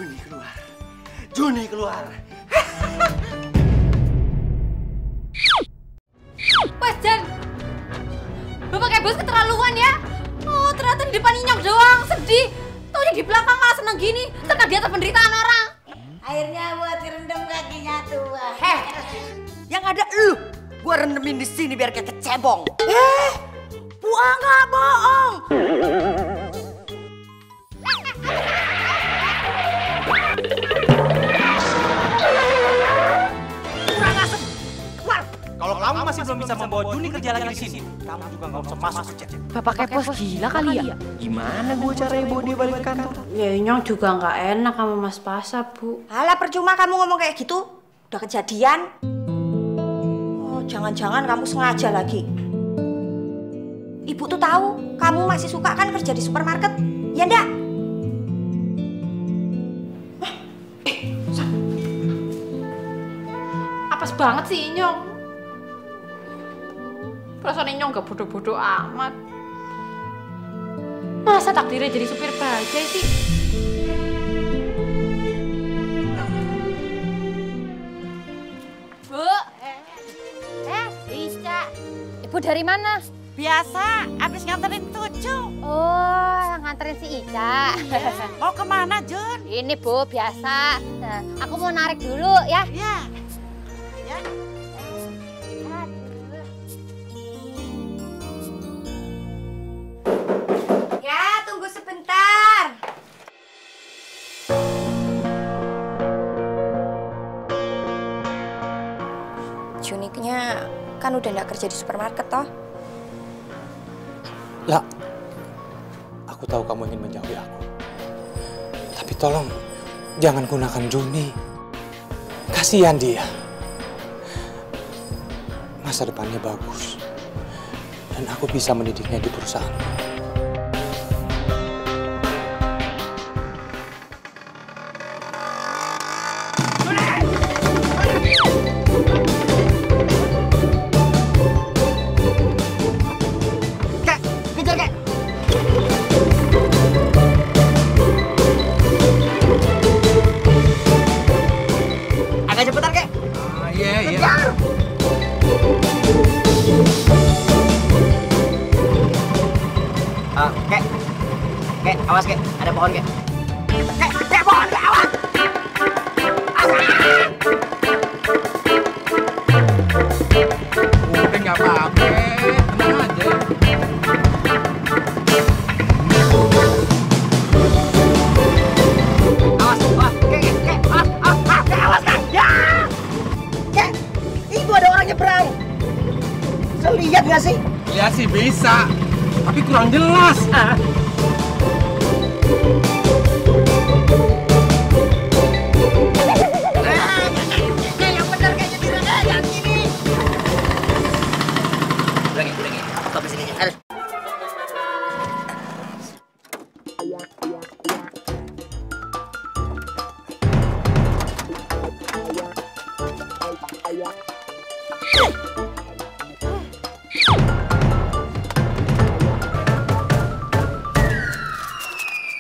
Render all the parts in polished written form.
Juni keluar. Juni keluar. Wes Jan, Bapak kayak bos keterlaluan ya. Oh ternyata di depan Inyong doang sedih. Taunya di belakang malah seneng gini. Terkena di atas penderitaan orang. Airnya buat direndam kakinya tua. Yang ada elu. Gua rendemin di sini biar kayak kecebong. Gua nggak bohong. Kurang asem. Keluar. Kalau kamu masih belum bisa membawa Juni kerja lagi di sini, kamu juga nggak usah masuk kerja. Bapak kayak bos gila kali ya. Gimana gue caranya bawa dia balik ke kantor? Ya Inyong juga nggak enak sama Mas Pasa, Bu. Alah percuma kamu ngomong kayak gitu. Udah kejadian. Oh, jangan-jangan kamu sengaja lagi. Ibu tuh tahu kamu masih suka kan kerja di supermarket. Ya enggak? Apes banget sih Inyong. Perasaan Inyong gak bodoh-bodoh amat. Masa takdirnya jadi supir bajai sih? Bu. Bisa. Ibu dari mana? Biasa, habis nganterin Tuju. Oh, nganterin si Ica. Mau kemana, Jun? Ini Bu, biasa. Nah, aku mau narik dulu ya. Ya. Ya. Ya, tunggu sebentar. Juniknya kan udah nggak kerja di supermarket toh? Lah, aku tahu kamu ingin menjauhi aku. Tapi tolong, jangan gunakan Juni. Kasihan dia. Masa depannya bagus. Dan aku bisa mendidiknya di perusahaan. Kek, awas kek, ada pohon kek. Kek, pohon kek, awas. Udah nggak apa-apa, tenang aja. Awas, kek, awas kek. Ya, kek, itu ada orang nyebrang. Bisa lihat nggak sih? Ya sih bisa, tapi kurang jelas. Yang benar kayaknya tidak yang ini. Udah, stop di sini. Aduh.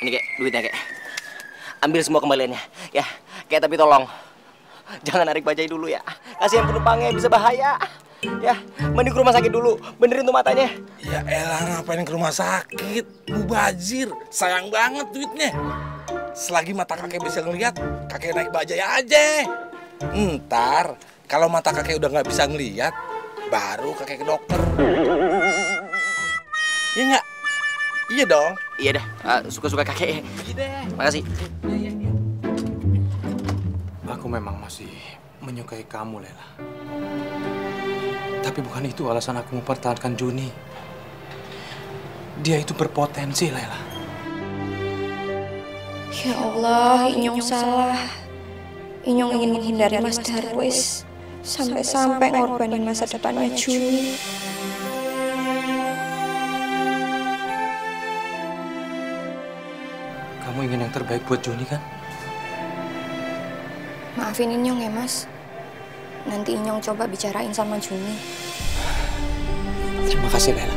Ini kek, duitnya kek. Ambil semua kembaliannya, ya. Kek tapi tolong, jangan narik bajai dulu ya. Kasihan penumpangnya bisa bahaya. Ya, mending ke rumah sakit dulu, benerin tuh matanya. Ya elah, ngapain ke rumah sakit? Mubazir, sayang banget duitnya. Selagi mata kakek bisa ngeliat, kakek naik bajai aja. Ntar, kalau mata kakek udah nggak bisa ngeliat, baru kakek ke dokter. Iya nggak? Iya dong. Iya dah, suka-suka kakek. Iya deh. Makasih. Aku memang masih menyukai kamu, Lela. Tapi bukan itu alasan aku mempertahankan Juni. Dia itu berpotensi, Lela. Ya Allah, Inyong salah. Inyong ingin menghindari Mas Darwis. Sampai-sampai ngorbanin masa depannya Juni. Kamu ingin yang terbaik buat Juni, kan? Maafin Inyong ya, Mas. Nanti Inyong coba bicarain sama Juni. Terima kasih, Lela.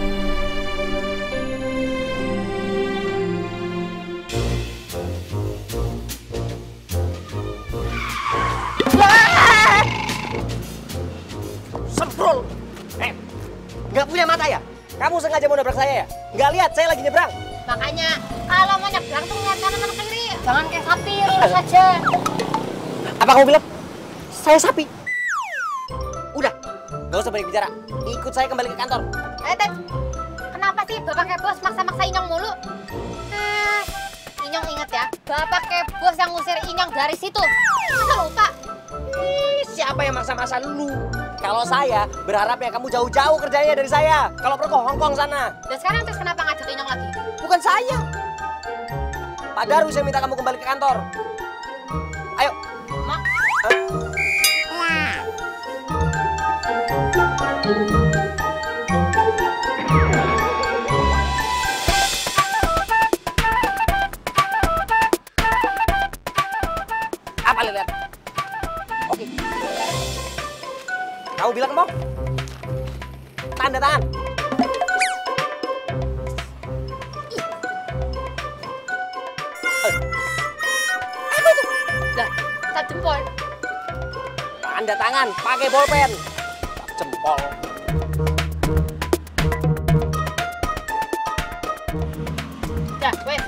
Kamu sengaja mau nabrak saya ya? Nggak lihat, saya lagi nyebrang. Makanya kalau mau nyebrang tuh lihat kanan dan kiri. Jangan kayak sapi, lurus saja. Apa kamu bilang? Saya sapi. Udah, nggak usah banyak bicara. Ikut saya kembali ke kantor. Ted, kenapa sih Bapak kayak bos maksa-maksa Inyong mulu? Inyong inget ya, Bapak kayak bos yang ngusir Inyong dari situ. Masa lupa? Siapa yang maksa-maksa lu? Kalau saya berharapnya kamu jauh-jauh kerjanya dari saya. Kalau perlu ke Hongkong sana. Dan sekarang terus kenapa ngajak Inyong lagi? Bukan saya. Pak Darwis yang minta kamu kembali ke kantor. Ayo. Mak. Apa lihat? Oke. Kamu bilang mau? Tanda tangan. Apa itu? Lah, tak jempol. Tanda tangan, pakai bolpen. Jempol. Dah, wes.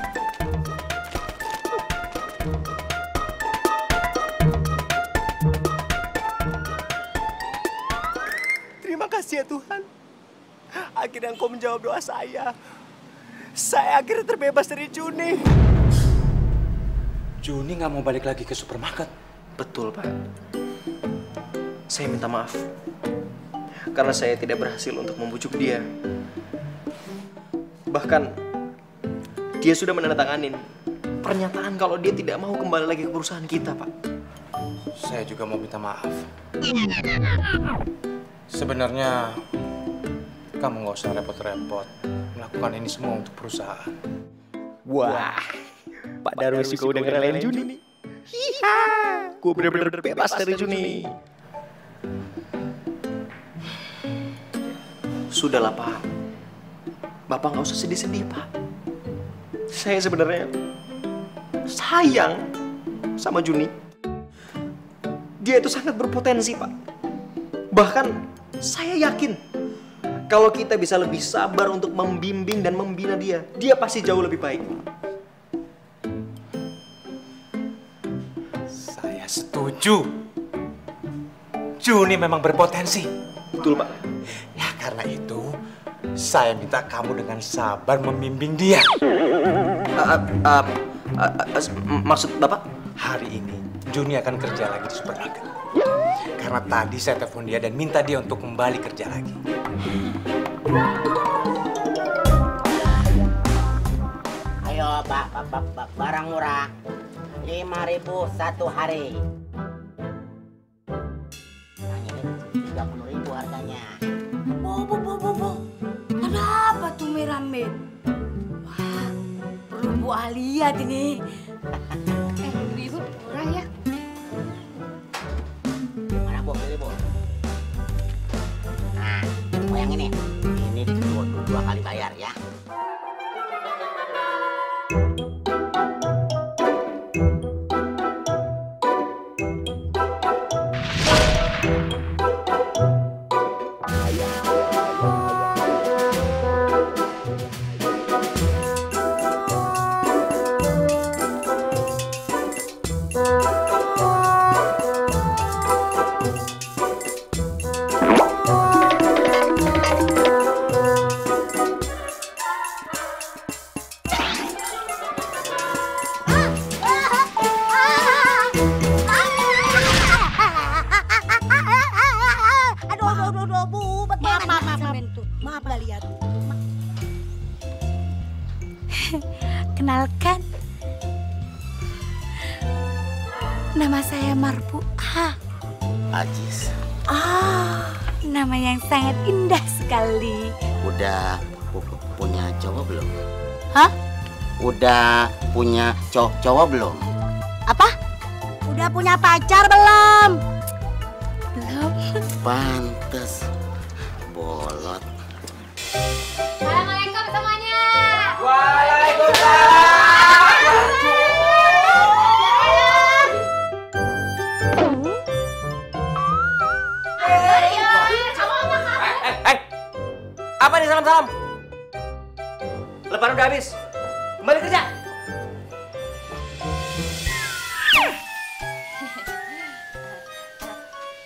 Terima kasih ya Tuhan. Akhirnya Engkau menjawab doa saya. Saya akhirnya terbebas dari Juni. Juni nggak mau balik lagi ke supermarket. Betul, Pak. Saya minta maaf. Karena saya tidak berhasil untuk membujuk dia. Bahkan, dia sudah menandatanganin pernyataan kalau dia tidak mau kembali lagi ke perusahaan kita, Pak. Saya juga mau minta maaf. Sebenarnya, kamu nggak usah repot-repot melakukan ini semua untuk perusahaan. Wah, Pak Darwis juga udah ngerelain Juni. Hiha, gue bener-bener bebas dari Juni. Sudahlah, Pak. Bapak nggak usah sedih-sedih, Pak. Saya sebenarnya sayang sama Juni. Dia itu sangat berpotensi, Pak. Bahkan saya yakin kalau kita bisa lebih sabar untuk membimbing dan membina dia, dia pasti jauh lebih baik. Saya setuju. Juni memang berpotensi. Betul, Pak. Ya karena itu, saya minta kamu dengan sabar membimbing dia. Maksud Bapak? Hari ini, Juni akan kerja lagi di supermarket. Karena tadi saya telepon dia dan minta dia untuk kembali kerja lagi. Ayo, Pak, barang murah. 5.000 satu hari. Yang ini 30.000 harganya. Bu. Ada apa tuh merame? Wah, perlu Bu ahli lihat ini. Ibu, murah ya. Mana Bu, pilih Bu. Nah, mau yang ini. Ini dua kali bayar ya. Kenalkan, nama saya Marpuah. Ajis. Nama yang sangat indah sekali. Udah punya cowok belum? Hah? Udah punya cowok belum? Apa? Udah punya pacar belum? Belum. Pantes. Bolot. Assalamualaikum semuanya. Waalaikumsalam. Apa nih salam-salam? Jawaban udah habis. Kembali kerja.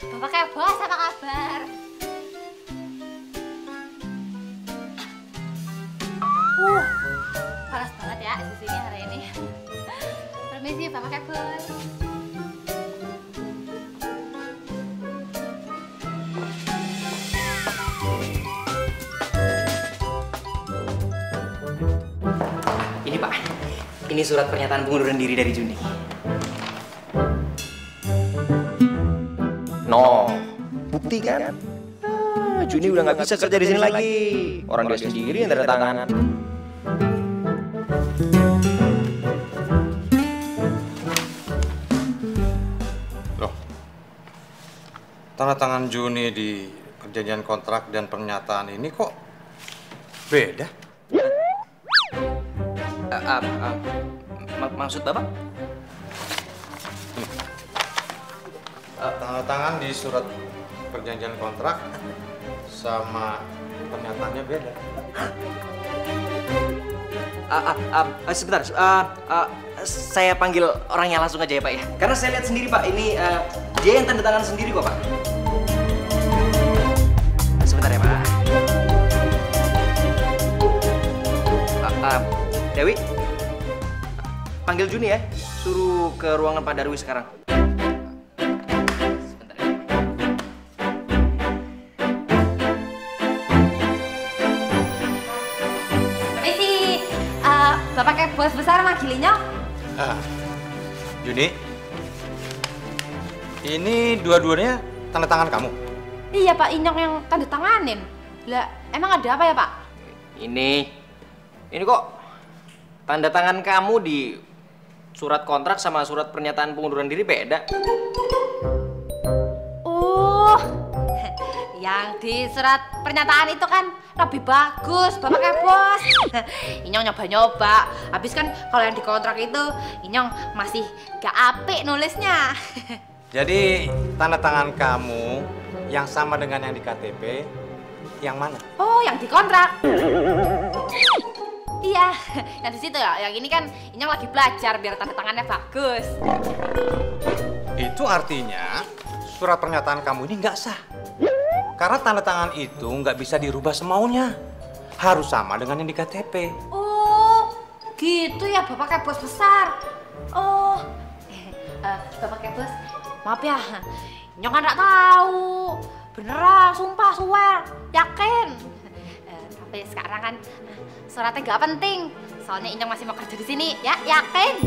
Bapak kayak bos, apa kabar? Panas banget ya di sini hari ini. Permisi, Bapak kayak bos. Ini Pak, ini surat pernyataan pengunduran diri dari Juni. No, bukti kan? Juni udah nggak bisa kerja di sini lagi. Orang dia sendiri yang tanda tangan. Loh, tanda tangan Juni di perjanjian kontrak dan pernyataan ini kok beda? Maksud Bapak? Tanda tangan di surat perjanjian kontrak sama pernyataannya beda. Sebentar, saya panggil orangnya langsung aja ya Pak ya. Karena saya lihat sendiri Pak, ini dia yang tanda tangan sendiri kok Pak. Sebentar ya Pak. Dewi, panggil Juni ya, suruh ke ruangan Pak Darwi sekarang. Sebentar ya. Permisi, Bapak kayak bos besar manggilinya. Juni, ini dua-duanya tanda tangan kamu? Iya Pak, Inyong yang tanda tanganin. Lah, emang ada apa ya Pak? Ini kok tanda tangan kamu di surat kontrak sama surat pernyataan pengunduran diri beda. Oh, yang di surat pernyataan itu kan lebih bagus, Bapak kayak bos. Inyong nyoba-nyoba, habis kan kalau yang di kontrak itu Inyong masih gak apik nulisnya. Jadi tanda tangan kamu yang sama dengan yang di KTP, yang mana? Oh, yang di kontrak. Iya, yang di situ ya. Yang ini kan Inyong lagi belajar biar tanda tangannya bagus. Itu artinya surat pernyataan kamu ini nggak sah. Karena tanda tangan itu nggak bisa dirubah semaunya. Harus sama dengan yang di KTP. Oh, gitu ya Bapak kayak bos besar. Oh, Bapak kayak bos, maaf ya. Inyong kan nggak tahu. Beneran, sumpah, swear, yakin. Tapi sekarang kan suratnya gak penting. Soalnya Inyong masih mau kerja di sini, ya, yakin?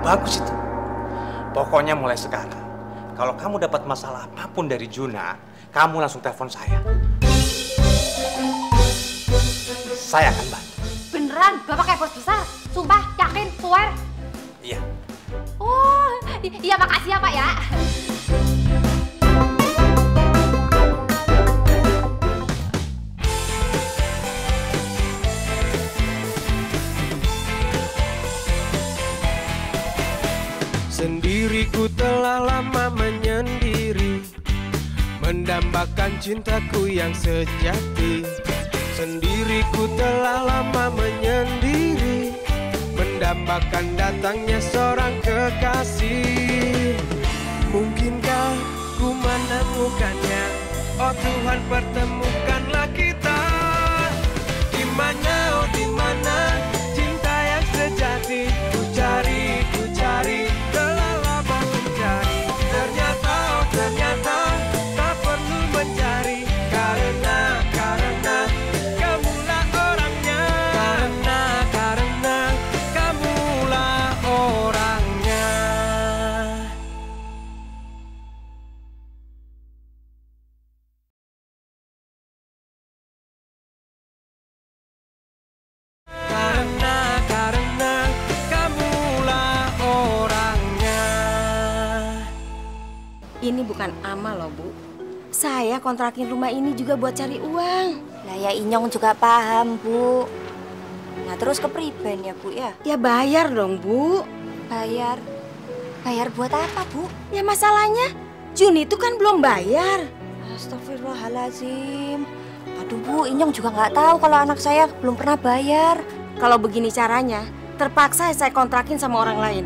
Bagus itu. Pokoknya mulai sekarang, kalau kamu dapat masalah apapun dari Juna, kamu langsung telepon saya. Saya akan bantu. Beneran, Bapak kayak bos besar? Sumpah, yakin, swear? Iya. Oh, iya makasih ya Pak ya. Sendiriku telah lama menyendiri, mendambakan cintaku yang sejati. Sendiriku telah lama menyendiri, mendambakan datangnya seorang kekasih. Mungkinkah ku menemukannya? Oh Tuhan, pertemukanlah kita. Di mana, oh di mana cinta yang sejati? Ku cari, telah lama mencari. Ternyata, oh ternyata tak perlu mencari. Karena kamulah orangnya. Karena kamulah orangnya. Karena kamulah orangnya. Ini bukan amal loh, Bu. Saya kontrakin rumah ini juga buat cari uang. Lah ya Inyong juga paham, Bu. Nah terus kepriben ya, Bu ya? Ya bayar dong, Bu. Bayar? Bayar buat apa, Bu? Ya masalahnya Juni itu kan belum bayar. Astagfirullahaladzim. Aduh Bu, Inyong juga nggak tahu kalau anak saya belum pernah bayar. Kalau begini caranya, terpaksa saya kontrakin sama orang lain.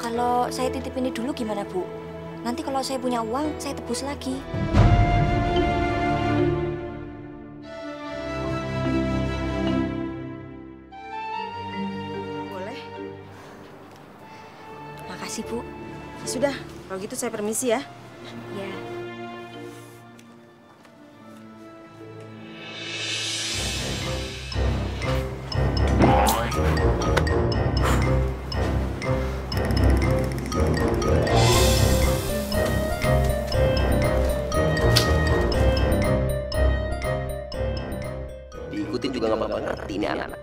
Kalau saya titip ini dulu gimana Bu? Nanti kalau saya punya uang, saya tebus lagi. Boleh? Makasih Bu. Sudah, kalau gitu saya permisi ya. Ya. Diikutin juga nggak bakal ngerti ini anak-anak.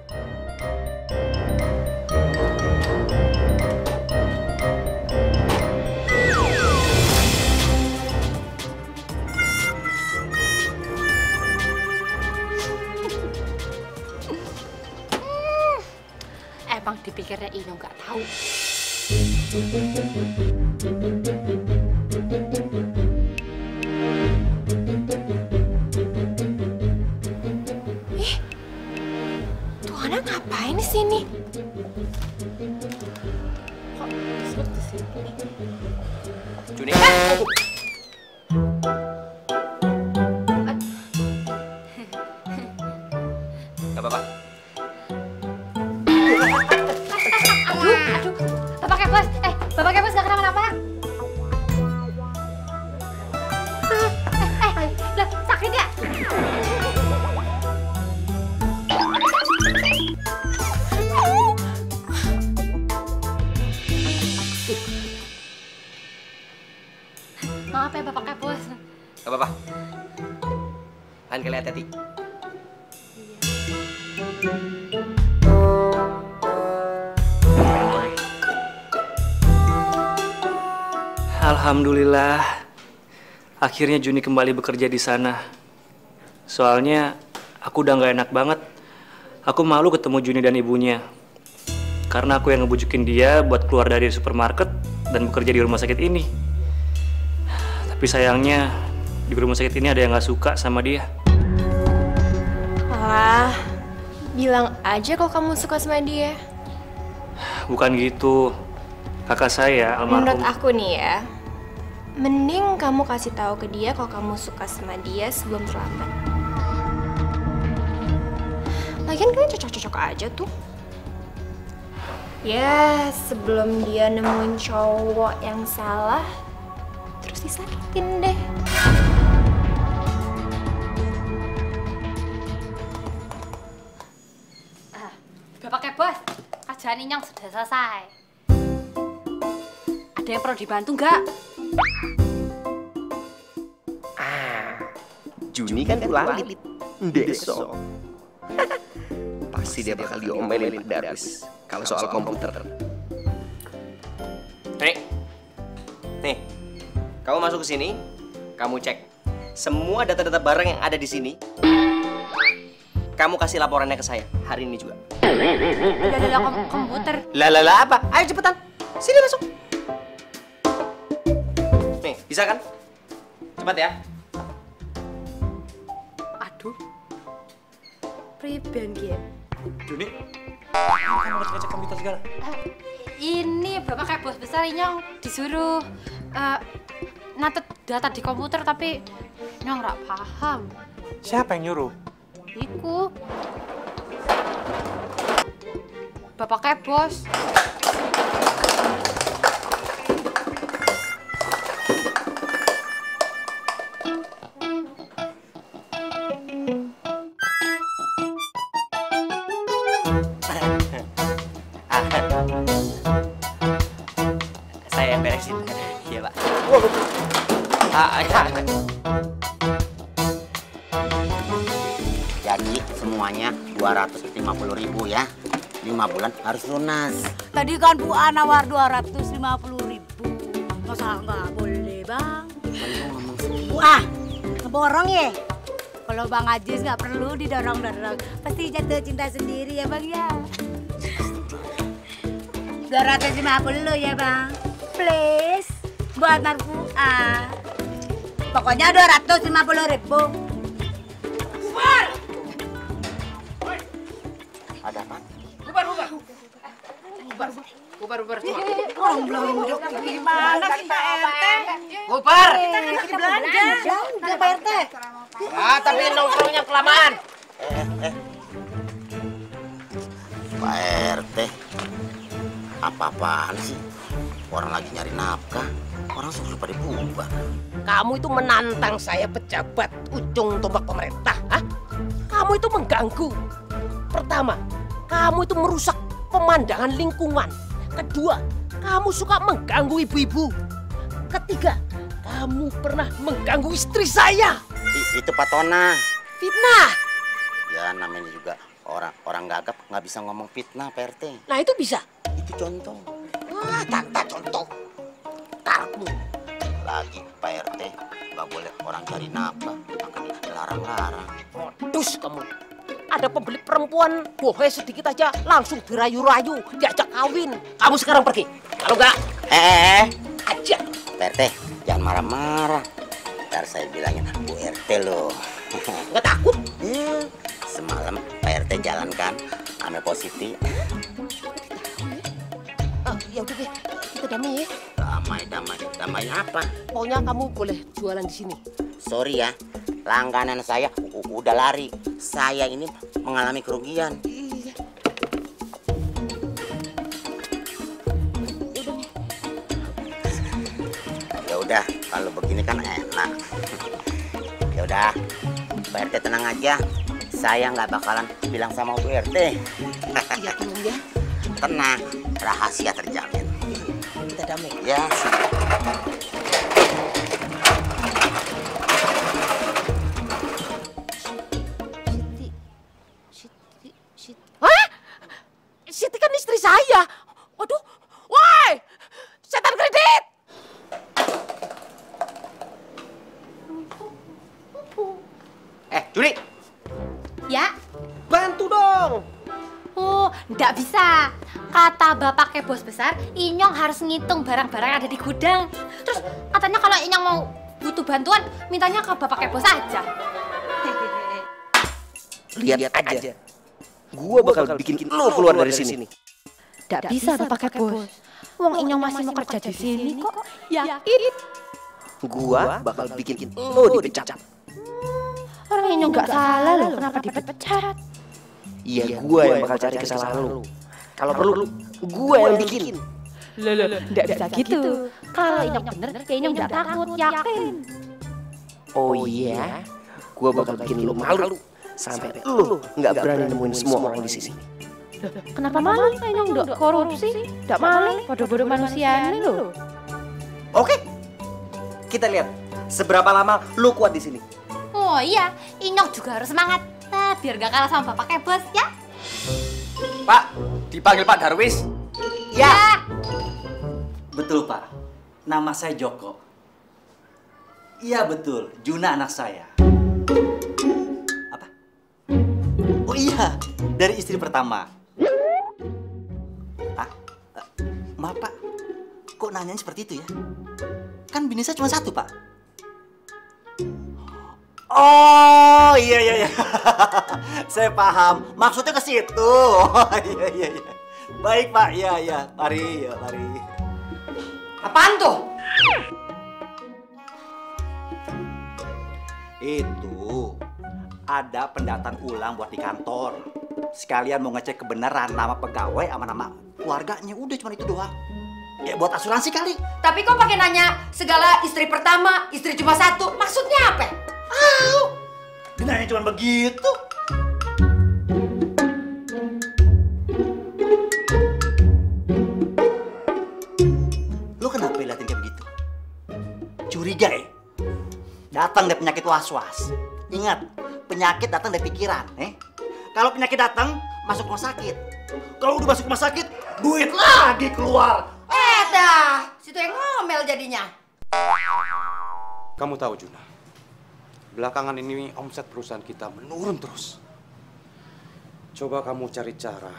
Emang dipikirnya Inyong nggak tahu. Ih, tuh anak ngapain di sini? Kok disebut di sini? Juni. Gak apa-apa. Aduh, Bapak Kebos, Bapak Kebos nggak kenapa-napa? Lah, sakit ya? Maaf ya Bapak Kebos. Gak apa-apa. Lain kali hati-hati. Alhamdulillah, akhirnya Juni kembali bekerja di sana. Soalnya aku udah nggak enak banget. Aku malu ketemu Juni dan ibunya. Karena aku yang ngebujukin dia buat keluar dari supermarket dan bekerja di rumah sakit ini. Tapi sayangnya di rumah sakit ini ada yang nggak suka sama dia. Alah, bilang aja kalau kamu suka sama dia. Bukan gitu. Kakak saya, almarhum. Menurut aku nih ya, mending kamu kasih tahu ke dia kalau kamu suka sama dia sebelum terlambat. Lagian kalian cocok-cocok aja tuh. Ya, sebelum dia nemuin cowok yang salah, terus disakitin deh. Bapak Kebos, kerjaan Inyong sudah selesai. Ada yang perlu dibantu nggak? Juni kan pulang besok. Pasti dia bakal diomelin Pak Darwis kalau soal komputer. Nih, kamu masuk ke sini, kamu cek semua data-data barang yang ada di sini. Kamu kasih laporannya ke saya hari ini juga. Udah komputer. Lah apa? Ayo cepetan, sini masuk. Nih, bisa kan? Cepat ya. Aduh, priben Gien. Juni, kamu ngecek komputer segala. Ini Bapak Kebos besar Inyong disuruh natet data di komputer tapi Inyong nggak paham. Siapa yang nyuruh? Iku Bapak Kebos. Saya yang beresin. Iya, Pak. Jadi semuanya 250.000 ya. 5 bulan harus lunas. Tadi kan Bu Ana nawar 250.000. Masa nggak boleh, Bang? Bu ngeborong ya? kalau Bang Ajis nggak perlu didorong-dorong. Pasti jatuh cinta sendiri ya Bang ya. 250 ya Bang. Please. Buat Marfuah. Pokoknya 250.000. Bubar! Ada apa? Bubar. Orang belum hidup gimana sih Pak RT? Bubar! Kita kan lagi belanja. Udah Pak RT. Ah, tapi nongkrongnya kelamaan. Pak RT, apa-apaan sih? Orang lagi nyari nafkah, orang suruh pada bubar. Kamu itu menantang saya pejabat ujung tombak pemerintah, hah? Kamu itu mengganggu. Pertama, kamu itu merusak pemandangan lingkungan. Kedua, kamu suka mengganggu ibu-ibu. Ketiga, kamu pernah mengganggu istri saya. Itu Pak Tona. Fitnah. Ya namanya juga orang gagap nggak bisa ngomong fitnah Pak RT. Nah itu bisa. Itu contoh. Wah, tak contoh. Karepmu. Lagi Pak RT nggak boleh orang cari nafkah, akan dilarang-larang. Modus kamu. Ada pembeli perempuan, bohe sedikit aja langsung dirayu-rayu, diajak kawin. Kamu sekarang pergi. Kalau enggak, aja. Pak RT, jangan marah-marah. Ntar saya bilangin Bu RT loh. Nggak takut? Semalam Pak RT jalan kan sama Positi. Ya udah deh, kita damai ya. Damai apa? Pokoknya kamu boleh jualan di sini. Sorry ya, langganan saya udah lari. Saya ini mengalami kerugian. Ya udah, kalau begini kan enak. Ya udah, Pak RT tenang aja. Saya nggak bakalan bilang sama Bu RT. Iya, tolong ya. Tenang, rahasia terjamin. Kita damai. Ya. Hah? Siti kan istri saya. Waduh, woi, setan kredit. Juni. Ya? Bantu dong. Oh, nggak bisa. Kata bapaknya bos besar, Inyong harus ngitung barang-barang yang ada di gudang. Terus katanya kalau Inyong mau butuh bantuan, mintanya ke bapaknya bos aja. Lihat aja. Gua bakal bikin lo keluar dari sini. Nggak bisa bapaknya bos. Wong Inyong masih mau kerja di sini kok. Yakin? Gua bakal bikin lo dipecat. Orang Inyong nggak salah loh, kenapa dipecat? Iya, gua yang bakal cari kesalahan lo. Kalau perlu, gua yang bikin. Loh, nggak bisa gitu. Kalau Inyong bener, ya Inyong nggak takut, yakin. Oh iya, gua bakal bikin lo malu sampai lo nggak berani nemuin semua orang di sini. Kenapa malu? Inyong nggak korupsi, nggak malu. Bodoh-bodoh manusia ini loh. Oke, kita lihat seberapa lama lo kuat di sini. Oh iya, Inyong juga harus semangat. Biar gak kalah sama bapaknya bos, ya? Pak, dipanggil Pak Darwis. Ya. Betul Pak, nama saya Joko. Iya betul, Juna anak saya. Apa? Oh iya, dari istri pertama. Pak, maaf Pak, kok nanyain seperti itu ya? Kan bini saya cuma satu Pak. Oh iya. Saya paham. Maksudnya ke situ. Iya. Baik Pak, iya. Mari. Apaan tuh? Itu ada pendataan ulang buat di kantor. Sekalian mau ngecek kebenaran nama pegawai sama nama keluarganya. Udah cuma itu doang. Ya buat asuransi kali. Tapi kok pakai nanya segala istri pertama, istri cuma satu? Maksudnya apa? Dinanya cuma begitu. Lo kenapa liatin kayak begitu? Curiga ya? Datang dari penyakit was-was. Ingat, penyakit datang dari pikiran. Kalau penyakit datang, masuk rumah sakit. Kalau udah masuk rumah sakit, duit lagi keluar. Dah, situ yang ngomel jadinya. Kamu tahu Juna, belakangan ini omset perusahaan kita menurun terus. Coba kamu cari cara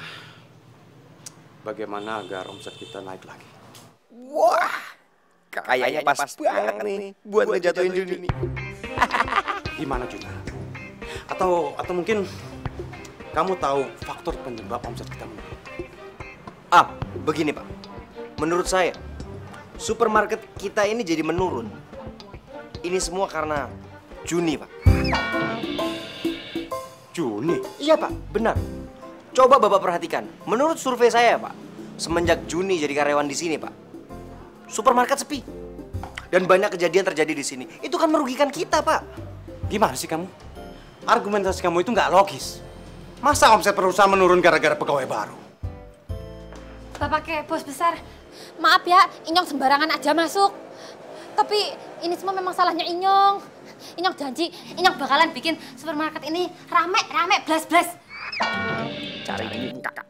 bagaimana agar omset kita naik lagi. Wah, kayaknya pas banget nih buat ngejatuhin Juni. Gimana Juna? Atau mungkin kamu tahu faktor penyebab omset kita menurun? Begini Pak. Menurut saya, supermarket kita ini jadi menurun. Ini semua karena Juni, Pak. Juni? Iya, Pak. Benar. Coba Bapak perhatikan. Menurut survei saya, Pak, semenjak Juni jadi karyawan di sini, Pak, supermarket sepi. Dan banyak kejadian terjadi di sini. Itu kan merugikan kita, Pak. Gimana sih kamu? Argumentasi kamu itu nggak logis. Masa omset perusahaan menurun gara-gara pegawai baru? Bapak kayak bos besar, maaf ya, Inyong sembarangan aja masuk. Tapi ini semua memang salahnya Inyong. Inyong janji, Inyong bakalan bikin supermarket ini rame, blas. Cari ini kakak.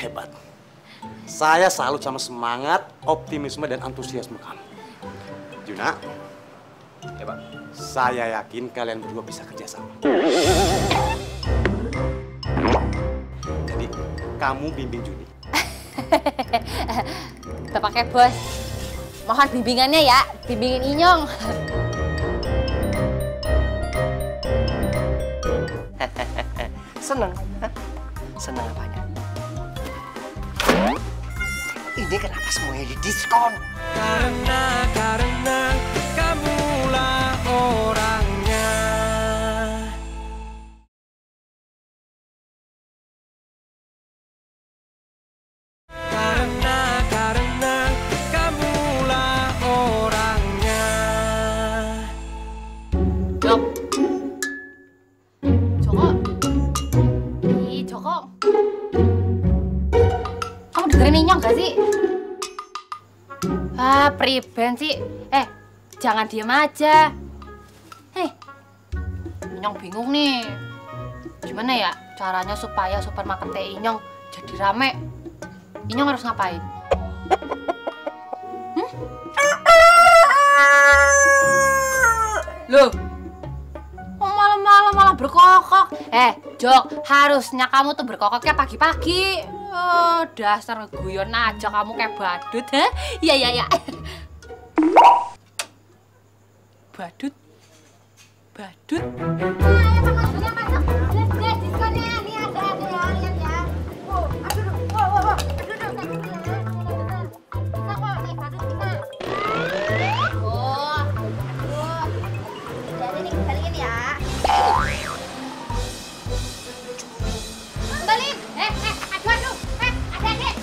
Hebat. Saya salut sama semangat, optimisme, dan antusiasme kamu. Juna, ya Pak. Saya yakin kalian berdua bisa kerjasama. Jadi, kamu bimbing Juni. Bapak kayak bos, mohon bimbingannya ya, bimbingin Inyong. Seneng? Seneng apanya? Ini kenapa semuanya di diskon? Karena kamulah orangnya. Karena kamulah orangnya. Joko. Kamu dengerin Inyong gak sih? Priben sih. Jangan diem aja. Inyong bingung nih. Gimana ya caranya supaya supermarket Inyong jadi rame? Inyong harus ngapain? Loh, malam-malam malah berkokok. Jok, harusnya kamu tuh berkokoknya pagi-pagi. Oh, dasar guyon aja kamu kayak badut, ha? Iya. Badut. Ayo masuk. Lihat diskonnya, nih ada ya, lihat ya. Aduh. Bisa kok, nih badut bisa. Jadi nih kembaliin ya. Kembaliin. Aduh. Adik.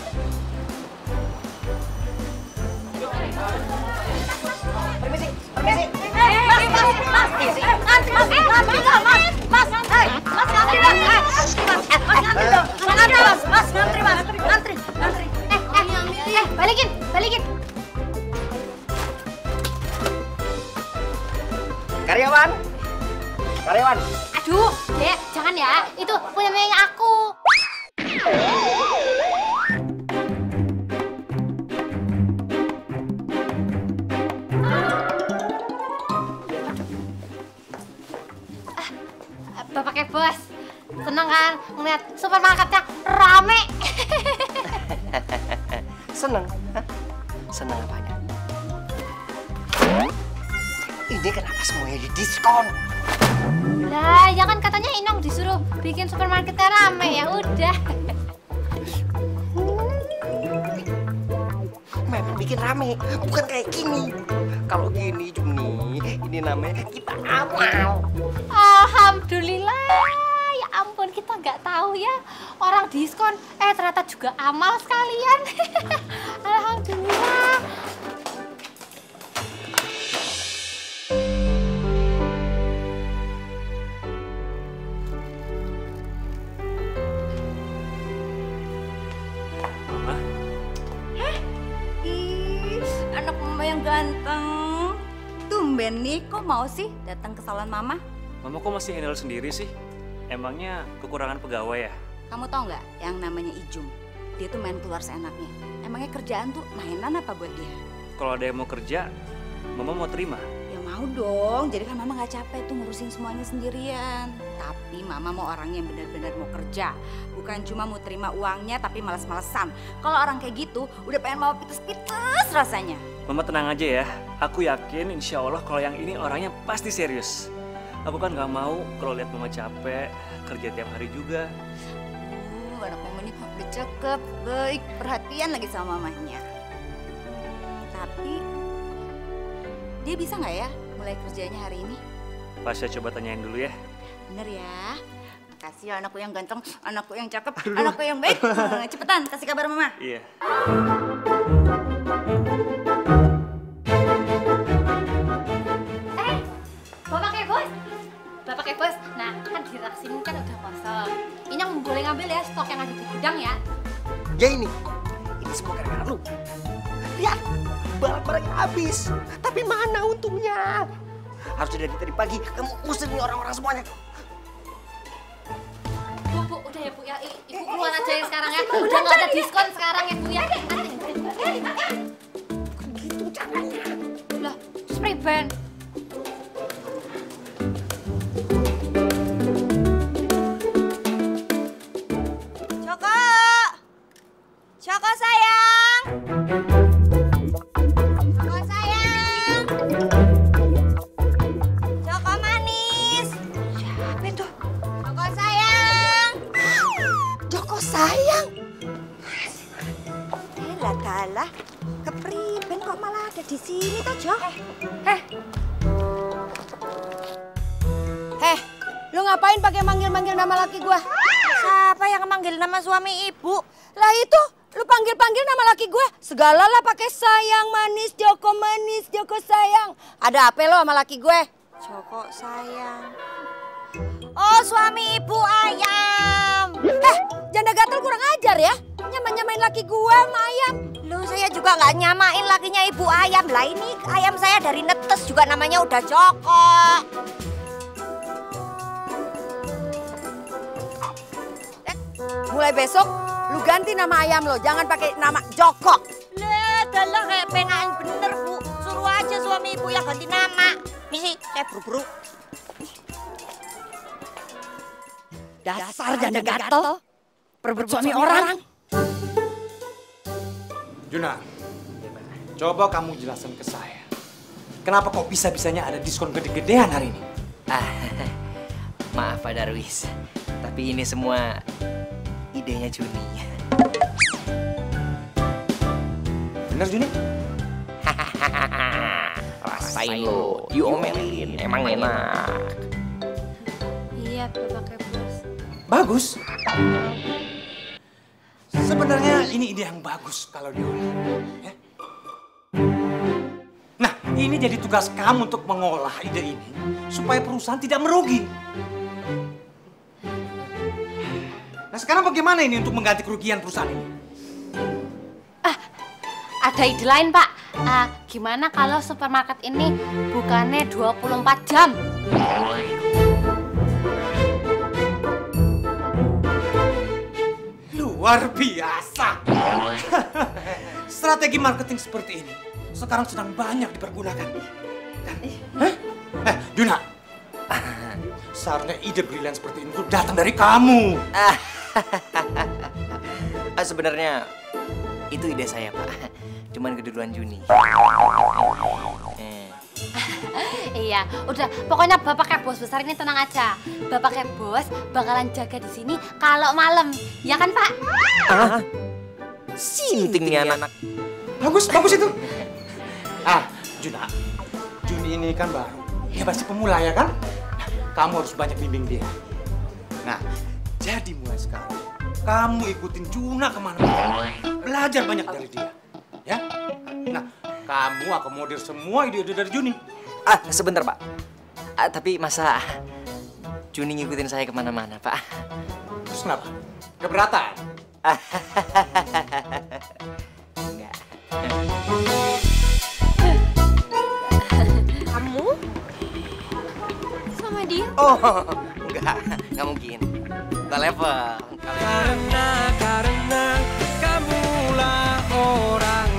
Permisi. Balikin. Karyawan. Aduh, Dek, jangan ya. Itu punya aku. Bapak kayak bos, seneng kan ngeliat supermarketnya rame? Seneng? Seneng apanya? Ini kenapa semuanya di diskon? Lah, ya kan katanya Inyong disuruh bikin supermarketnya rame, ya udah. Memang bikin rame, bukan kayak gini. Kalau gini Juni, ini namanya kita amal. Alhamdulillah, ya ampun kita nggak tahu ya orang diskon, ternyata juga amal sekalian. Alhamdulillah. Anak mama yang ganteng. Tumben nih, kok mau sih datang ke salon mama? Mama kok masih handle sendiri sih? Emangnya kekurangan pegawai ya? Kamu tau nggak yang namanya Ijum? Dia tuh main keluar seenaknya. Emangnya kerjaan tuh mainan apa buat dia? Kalau ada yang mau kerja, Mama mau terima? Ya mau Mau dong, jadi kan Mama nggak capek tuh ngurusin semuanya sendirian. Tapi Mama mau orang yang benar-benar mau kerja. Bukan cuma mau terima uangnya tapi malas-malesan. Kalau orang kayak gitu udah pengen Mama pites-pites rasanya. Mama tenang aja ya. Aku yakin insya Allah kalau yang ini orangnya pasti serius. Aku kan nggak mau kalau lihat Mama capek, kerja tiap hari juga. Anak Mama ini udah cakep, baik, perhatian lagi sama mamanya. Tapi dia bisa nggak ya mulai kerjanya hari ini? Pas saya coba tanyain dulu ya. Bener ya. Makasih ya anakku yang ganteng, anakku yang cakep, anakku yang baik. Cepetan kasih kabar Mama. Iya. Bapak Kebos, nah kan di rak sini kan udah kosong. Ini yang boleh ngambil ya stok yang ada di gudang ya. Ya ini semua gara-gara lu. Lihat, barang-barangnya habis. Tapi mana untungnya? Harusnya dari tadi pagi kamu usir nih orang-orang semuanya. Bu, udah ya Bu ya. Ibu keluar aja ya sekarang ya. Udah nggak ada diskon sekarang ya Bu ya. Gitu caranya. Lah, spray ban. Joko sayang. Joko sayang. Joko manis. Siapa itu? Joko sayang. Joko sayang. Lah, kepriben kok malah ada di sini toh, Jok? Lu ngapain pakai manggil-manggil nama laki gua? Siapa yang manggil nama suami ibu? Lah itu, lu panggil-panggil nama laki gua. Segala lah pakai sayang, manis, Joko sayang. Ada apa lo sama laki gue? Joko sayang. Oh, suami ibu ayam. Janda gatel kurang ajar ya. Nyamain laki gua sama ayam. Loh, saya juga nggak nyamain lakinya ibu ayam. Lah ini ayam saya dari netes juga namanya udah Joko. Mulai besok lu ganti nama ayam lo, jangan pakai nama Joko. Lah, dalah kayak penaan bener, Bu. Suruh aja suami ibu yang ganti nama. Misi, saya buru-buru. Dasar janda gatel, perebut suami orang. Juna, coba kamu jelasin ke saya. Kenapa kok bisa-bisanya ada diskon gede-gedean hari ini? Maaf Pak Darwis, tapi ini semua idenya Juni. Bener Juni? Rasain lo, diomelin, emang enak. Iya, Bapak Kebos. Bagus. Sebenarnya ini ide yang bagus kalau diolah. Ya? Nah, ini jadi tugas kamu untuk mengolah ide ini supaya perusahaan tidak merugi. Nah, sekarang bagaimana ini untuk mengganti kerugian perusahaan ini? Ada ide lain, Pak. Gimana kalau supermarket ini bukannya 24 jam? Luar biasa. Strategi marketing seperti ini sekarang sedang banyak dipergunakan. Juna, seharusnya ide brilian seperti ini tuh datang dari kamu. Sebenarnya itu ide saya, Pak. Cuman keduluan Juni. Iya, udah. Pokoknya Bapak Kebos besar ini tenang aja. Bapak Kebos bakalan jaga di sini kalau malam, ya kan Pak? Sinting nih anak. Bagus itu. Juni ini kan baru. Dia masih pemula ya kan? Nah, kamu harus banyak bimbing dia. Nah, jadi mulai sekarang kamu ikutin Juna kemana-mana. Belajar banyak dari dia. Ya? Nah, kamu akomodir semua ide-ide dari Juni. Sebentar, Pak. Tapi masa Juni ngikutin saya kemana-mana, Pak? Terus kenapa? Keberatan? Enggak. Kamu? Sama dia? Oh, enggak mungkin. Enggak level. Karena kamulah orang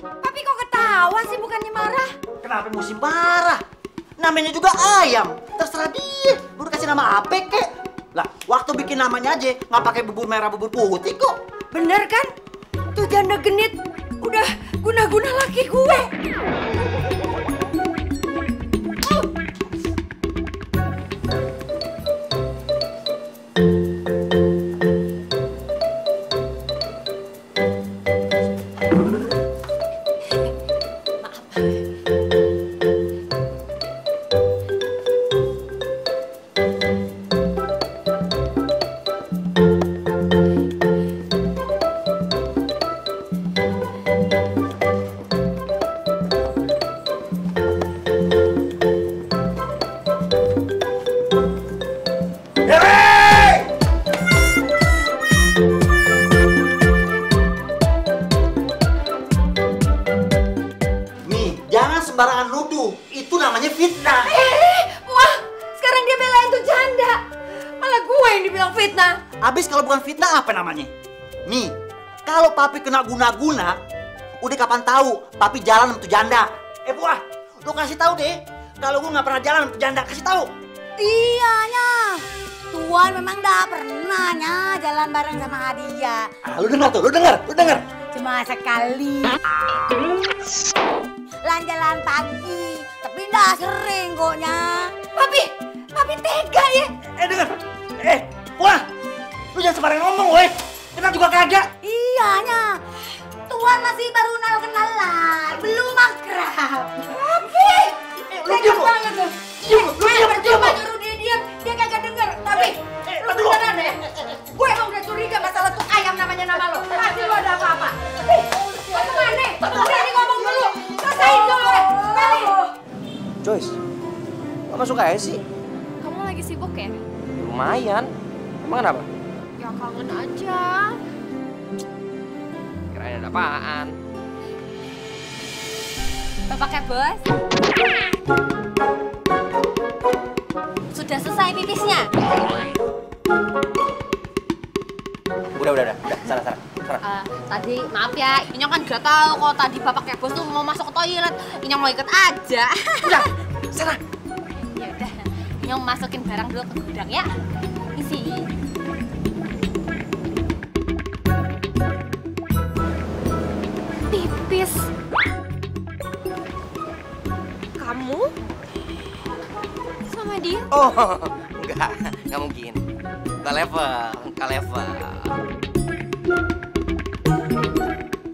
Papi kok ketawa sih bukannya marah? Kenapa mesti marah? Namanya juga ayam, terserah dia. Lu kasih nama apa kek? Lah, waktu bikin namanya aja nggak pakai bubur merah bubur putih kok. Bener kan? Tuh janda genit udah guna-guna laki gue. Sembarangan nuduh, itu namanya fitnah. Wah, sekarang dia belain tuh janda. Malah gue yang dibilang fitnah. Abis kalau bukan fitnah apa namanya? Nih, kalau papi kena guna-guna, udah kapan tahu papi jalan sama tuh janda? Buah, lu kasih tahu deh. Kalau gue nggak pernah jalan sama tuh janda, kasih tahu. Iyanya, Tuan memang dah pernah jalan bareng sama Hadia. Lu dengar tuh, lu dengar. Cuma sekali. Jalan pagi, tapi nggak sering koknya. Papi tega ya? Dengar. Wah, lu jangan sembarangan ngomong, woi. Kenal juga kagak. Iyanya, Tuan masih baru kenalan, belum akrab. Papi, tega banget tuh. Coba nyuruh dia diam, dia kagak denger. Tapi, lu beneran ya? Gue emang udah curiga masalah tuh ayam namanya nama lo. Pasti lo ada apa-apa. Kemana? Berani ngomong dulu. Selesaiin dulu ya. Joyce, kok masuk aja sih? Kamu lagi sibuk ya? Lumayan. Emang kenapa? Ya kangen aja. Kirain ada apaan? Bapaknya bos. Sudah selesai pipisnya? Udah. Sana. Tadi maaf ya, Inyong kan gak tahu kalau tadi bapaknya bos tuh mau masuk ke toilet. Inyong mau ikut aja. Udah, sana. Ya udah, Inyong masukin barang dulu ke gudang ya. Isi. Pipis. Kamu? Sama dia? Oh, enggak mungkin. Enggak level.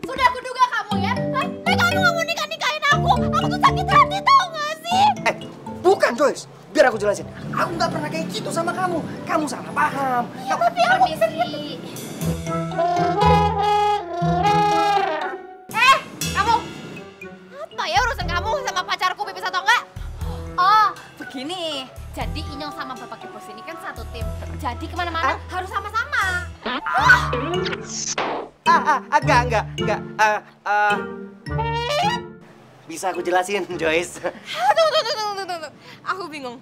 Sudah aku duga kamu ya. Kamu nggak mau nikahin aku. Aku tuh sakit hati tau gak sih? Bukan Joyce. Biar aku jelasin. Aku nggak pernah kayak gitu sama kamu. Kamu salah paham. Ya, tapi aku sendiri. Kamu. Apa ya urusan kamu sama pacarku pipis atau enggak? Oh, begini. Jadi Inyong sama bapaknya bos ini kan satu tim. Jadi kemana-mana harus sama-sama. Enggak. Bisa aku jelasin, Joyce? Tunggu. Aku bingung.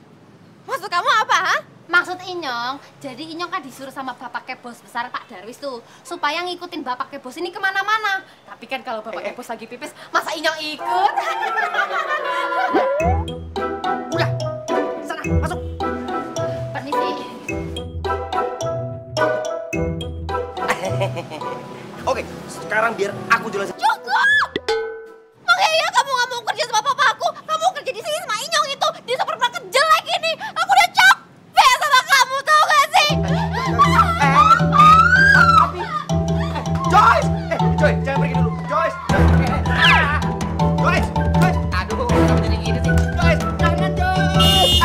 Maksud kamu apa, ha? Maksud Inyong, jadi Inyong kan disuruh sama bapaknya bos besar Pak Darwis tuh, supaya ngikutin bapaknya bos ini kemana-mana. Tapi kan kalau bapaknya bos lagi pipis, masa Inyong ikut? Udah, sana, masuk. Permisi. Oke, sekarang biar aku jelasin. Cukup! Makanya kamu nggak mau kerja sama papaku, kamu kerja di sini sama Inyong itu, di supermarket jelek ini. Aku udah capek sama kamu, tau gak sih? Joyce! Joyce, jangan pergi dulu. Joyce! Joyce! Aduh, kenapa jadi gini sih? Joyce, jangan Joyce!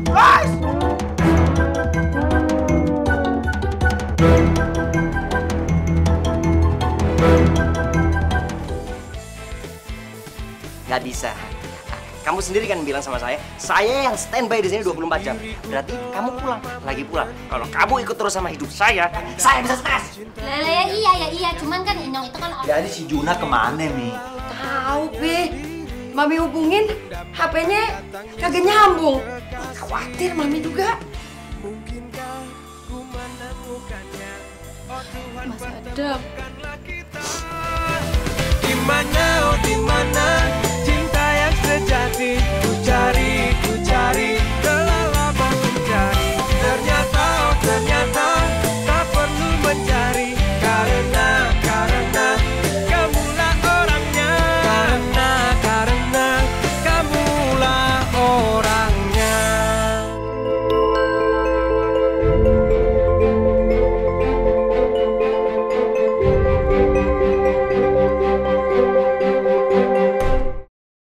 Joyce! Nggak bisa. Kamu sendiri kan bilang sama saya yang standby di sini 24 jam. Berarti kamu lagi pulang. Kalau kamu ikut terus sama hidup saya bisa stres. Iya, cuman kan Inyong itu kan Jadi si Juna kemana, Mi? Tahu, Be. Mami hubungin, HP-nya kagak nyambung. Khawatir Mami juga. Mas Adam. Dimana, oh dimana